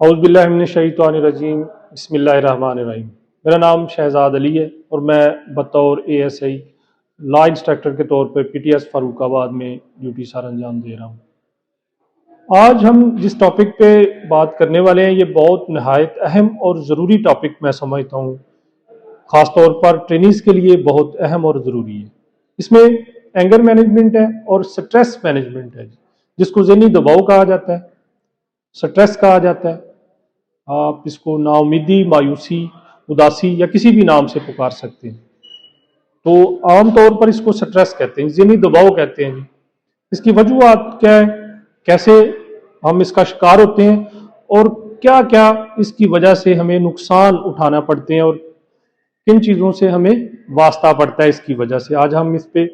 औज़ुबिल्लाहिमिनश्शैतानिर्रजीम बिस्मिल्लाहिर्रहमानिर्रहीम। मेरा नाम शहजाद अली है और मैं बतौर ASI लॉ इंस्ट्रक्टर के तौर पर PTS फ़ारुखाबाद में ड्यूटी सर अंजाम दे रहा हूँ। आज हम जिस टॉपिक पे बात करने वाले हैं ये बहुत नहायत अहम और ज़रूरी टॉपिक मैं समझता हूँ, ख़ास तौर पर ट्रेनिंग्स के लिए बहुत अहम और ज़रूरी है। इसमें एंगर मैनेजमेंट है और स्ट्रेस मैनेजमेंट है, जिसको ज़हनी दबाव कहा जाता है, स्ट्रेस कहा जाता है। आप इसको नाउमीदी, मायूसी, उदासी या किसी भी नाम से पुकार सकते हैं। तो आमतौर पर इसको स्ट्रेस कहते हैं, ज़हनी दबाव कहते हैं जी। इसकी वजूहात क्या है, कैसे हम इसका शिकार होते हैं और क्या क्या इसकी वजह से हमें नुकसान उठाना पड़ते हैं और किन चीज़ों से हमें वास्ता पड़ता है इसकी वजह से। आज हम इस पे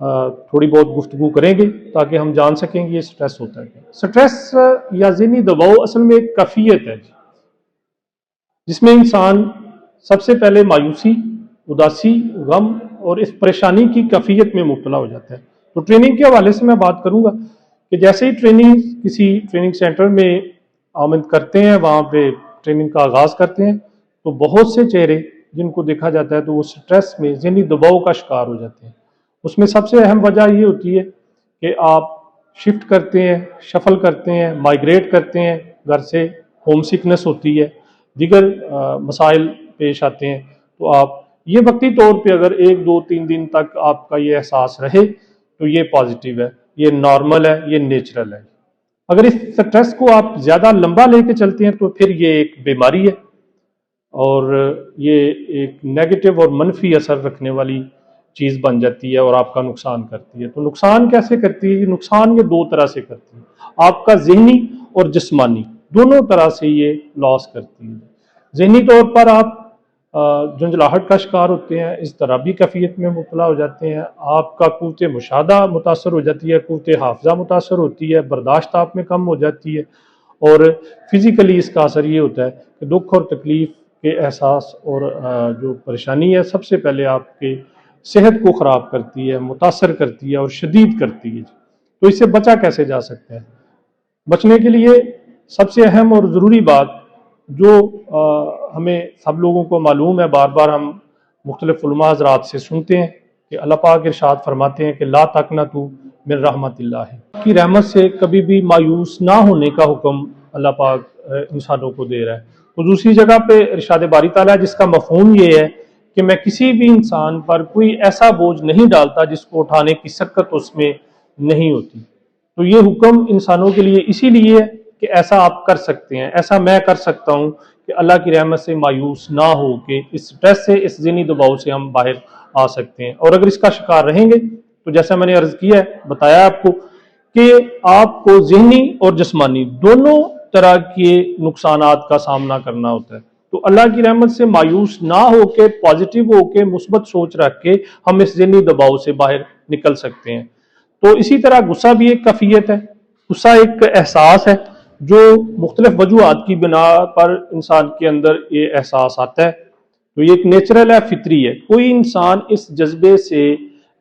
थोड़ी बहुत गुफ्तगू करेंगे ताकि हम जान सकेंगे ये स्ट्रेस होता है क्या। स्ट्रेस या ज़हनी दबाव असल में एक कैफियत है जिसमें इंसान सबसे पहले मायूसी, उदासी, गम और इस परेशानी की कैफियत में मुब्तला हो जाता है। तो ट्रेनिंग के हवाले से मैं बात करूंगा कि जैसे ही किसी ट्रेनिंग सेंटर में आमद करते हैं, वहाँ पे ट्रेनिंग का आगाज़ करते हैं, तो बहुत से चेहरे जिनको देखा जाता है तो वो स्ट्रेस में, ज़हनी दबाव का शिकार हो जाते हैं। उसमें सबसे अहम वजह ये होती है कि आप शिफ्ट करते हैं, शफल करते हैं, माइग्रेट करते हैं घर से, होम सिकनेस होती है, दीगर मसाइल पेश आते हैं। तो आप ये वक्ती तौर पे अगर 1, 2, 3 दिन तक आपका ये एहसास रहे तो ये पॉजिटिव है, ये नॉर्मल है, ये नेचुरल है। अगर इस स्ट्रेस को आप ज़्यादा लंबा लेके चलते हैं तो फिर ये एक बीमारी है और ये एक नेगेटिव और मनफी असर रखने वाली चीज़ बन जाती है और आपका नुकसान करती है। तो नुकसान कैसे करती है? नुकसान ये 2 तरह से करती है, आपका ज़हनी और जिस्मानी, दोनों तरह से ये लॉस करती है। ज़हनी तौर पर आप झुंझलाहट का शिकार होते हैं, इस तरह भी कैफियत में मुब्तला हो जाते हैं, आपका क़ुव्वत मुशाहदा मुतासर हो जाती है, क़ुव्वत हाफ़िज़ा मुतासर होती है, बर्दाश्त आप में कम हो जाती है और फिज़िकली इसका असर ये होता है कि दुख और तकलीफ़ के एहसास और जो परेशानी है सबसे पहले आपके सेहत को ख़राब करती है, मुतासर करती है और शदीद करती है। तो इससे बचा कैसे जा सकता है? बचने के लिए सबसे अहम और ज़रूरी बात जो हमें सब लोगों को मालूम है, बार बार हम मुख्तलिफ उलमा हज़रात से सुनते हैं कि अल्लाह पाक इरशाद फरमाते हैं कि ला तक़नतू मिन रहमतिल्लाह, की रहमत से कभी भी मायूस ना होने का हुक्म अल्लाह पाक इंसानों को दे रहा है। तो दूसरी जगह पे इरशाद बारी ताला जिसका मफ़हूम ये है कि मैं किसी भी इंसान पर कोई ऐसा बोझ नहीं डालता जिसको उठाने की शक्कत उसमें नहीं होती। तो ये हुक्म इंसानों के लिए इसीलिए है कि ऐसा आप कर सकते हैं, ऐसा मैं कर सकता हूँ कि अल्लाह की रहमत से मायूस ना हो के इस स्ट्रेस से, इस ज़हनी दबाव से हम बाहर आ सकते हैं। और अगर इसका शिकार रहेंगे तो जैसा मैंने अर्ज़ किया है, बताया आपको कि आपको ज़हनी और जिस्मानी दोनों तरह के नुकसानात का सामना करना होता है। तो अल्लाह की रहमत से मायूस ना होके, पॉजिटिव होके, मुस्बत सोच रख के हम इस ज़हनी दबाव से बाहर निकल सकते हैं। तो इसी तरह गुस्सा भी एक कैफियत है, गुस्सा एक एहसास है जो मुख्तलिफ वजूहात की बिना पर इंसान के अंदर ये एहसास आता है। तो ये एक नेचुरल है, फितरी है। कोई इंसान इस जज्बे से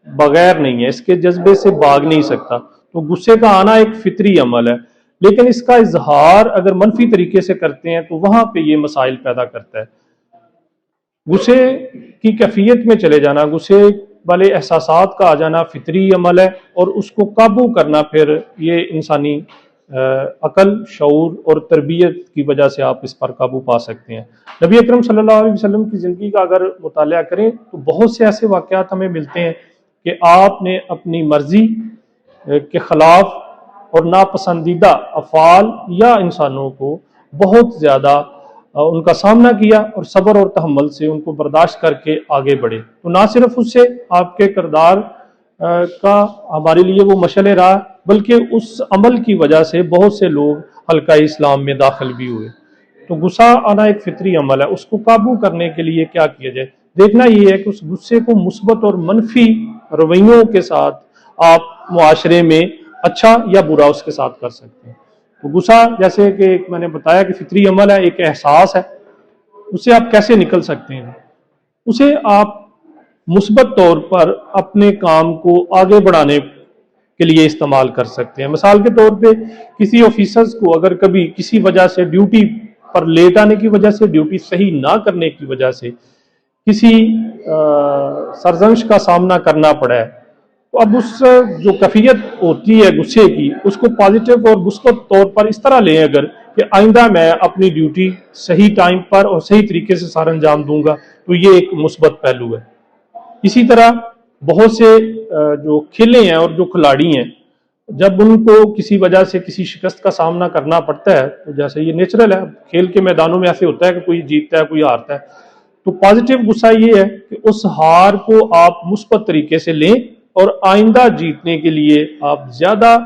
बगैर नहीं है, इसके जज्बे से भाग नहीं सकता। तो गुस्से का आना एक फितरी अमल है, लेकिन इसका इजहार अगर मनफी तरीके से करते हैं तो वहां पे ये मसाइल पैदा करता है। गुस्से की कैफियत में चले जाना, गुस्से वाले एहसासात का आ जाना फितरी अमल है और उसको काबू करना फिर ये इंसानी अकल, शऊर और तरबियत की वजह से आप इस पर काबू पा सकते हैं। नबी अकरम सल्लल्लाहु अलैहि वसल्लम की ज़िंदगी का अगर मुताला करें तो बहुत से ऐसे वाक़यात हमें मिलते हैं कि आपने अपनी मर्जी के ख़िलाफ़ और नापसंदीदा अफ़ाल या इंसानों को बहुत ज़्यादा उनका सामना किया और सब्र और तहम्मुल से उनको बर्दाश्त करके आगे बढ़े। तो ना सिर्फ उससे आपके किरदार का हमारे लिए वो मशअल रहा, बल्कि उस अमल की वजह से बहुत से लोग हल्का इस्लाम में दाखिल भी हुए। तो गुस्सा आना एक फितरी अमल है, उसको काबू करने के लिए क्या किया जाए? देखना ये है कि उस गुस्से को मुस्बत और मनफी रवैयों के साथ आप मुआशरे में अच्छा या बुरा उसके साथ कर सकते हैं। तो गुस्सा जैसे कि मैंने बताया कि फितरी अमल है, एक एहसास है, उससे आप कैसे निकल सकते हैं? उसे आप मुस्बत तौर पर अपने काम को आगे बढ़ाने کے لیے استعمال کر سکتے ہیں۔ مثال کے طور پہ کسی آفیسرز کو اگر کبھی کسی وجہ سے ڈیوٹی پر لیٹ آنے کی وجہ سے، ڈیوٹی صحیح نہ کرنے کی وجہ سے کسی سرزنش کا سامنا کرنا پڑا ہے، تو اب اس جو کیفیت ہوتی ہے غصے کی، اس کو پازیٹیو اور مثبت طور پر اس طرح لیں اگر کہ آئندہ میں اپنی ڈیوٹی صحیح ٹائم پر اور صحیح طریقے سے سر انجام دوں گا، تو یہ ایک مثبت پہلو ہے۔ اسی طرح بہت سے جو کھیلے ہیں اور جو کھلاڑی ہیں، جب ان کو کسی وجہ سے کسی شکست کا سامنا کرنا پڑتا ہے، تو جیسے یہ نیچرل ہے، کھیل کے میدانوں میں ایسے ہوتا ہے کہ کوئی جیتتا ہے کوئی ہارتا ہے، تو پازیٹیو غصہ یہ ہے کہ اس ہار کو آپ مثبت طریقے سے لیں اور آئندہ جیتنے کے لیے آپ زیادہ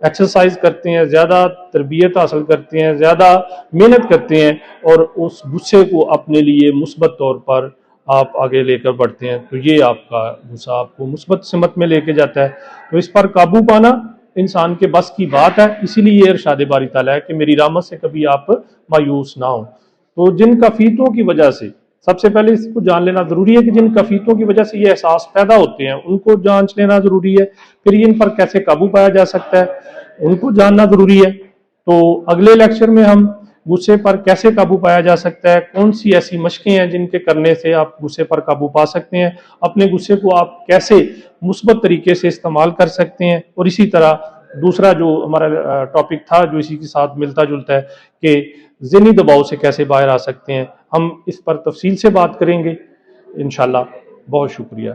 ایکسرسائز کرتے ہیں، زیادہ تربیت حاصل کرتے ہیں، زیادہ محنت کرتے ہیں اور اس غصے کو اپنے لیے مثبت طور پر آپ آگے لے کر بڑھتے ہیں، تو یہ آپ کا غصہ آپ کو مثبت سمت میں لے کے جاتا ہے۔ تو اس پر قابو پانا انسان کے بس کی بات ہے، اسی لیے یہ ارشاد باری تعالیٰ ہے کہ میری رحمت سے کبھی آپ مایوس نہ ہوں۔ تو جن کفیتوں کی وجہ سے، سب سے پہلے اس کو جان لینا ضروری ہے کہ جن کفیتوں کی وجہ سے یہ احساس پیدا ہوتے ہیں ان کو جانچ لینا ضروری ہے، پھر ان پر کیسے قابو پایا جا سکتا ہے ان کو جاننا ضروری ہے۔ تو اگلے لیکچر میں ہم غصے پر کیسے قابو پایا جا سکتا ہے، کون سی ایسی مشقیں ہیں جن کے کرنے سے آپ غصے پر قابو پا سکتے ہیں، اپنے غصے کو آپ کیسے مثبت طریقے سے استعمال کر سکتے ہیں، اور اسی طرح دوسرا جو ہمارا ٹاپک تھا جو اسی کے ساتھ ملتا جلتا ہے کہ ذہنی دباؤ سے کیسے باہر آ سکتے ہیں، ہم اس پر تفصیل سے بات کریں گے انشاءاللہ۔ بہت شکریہ۔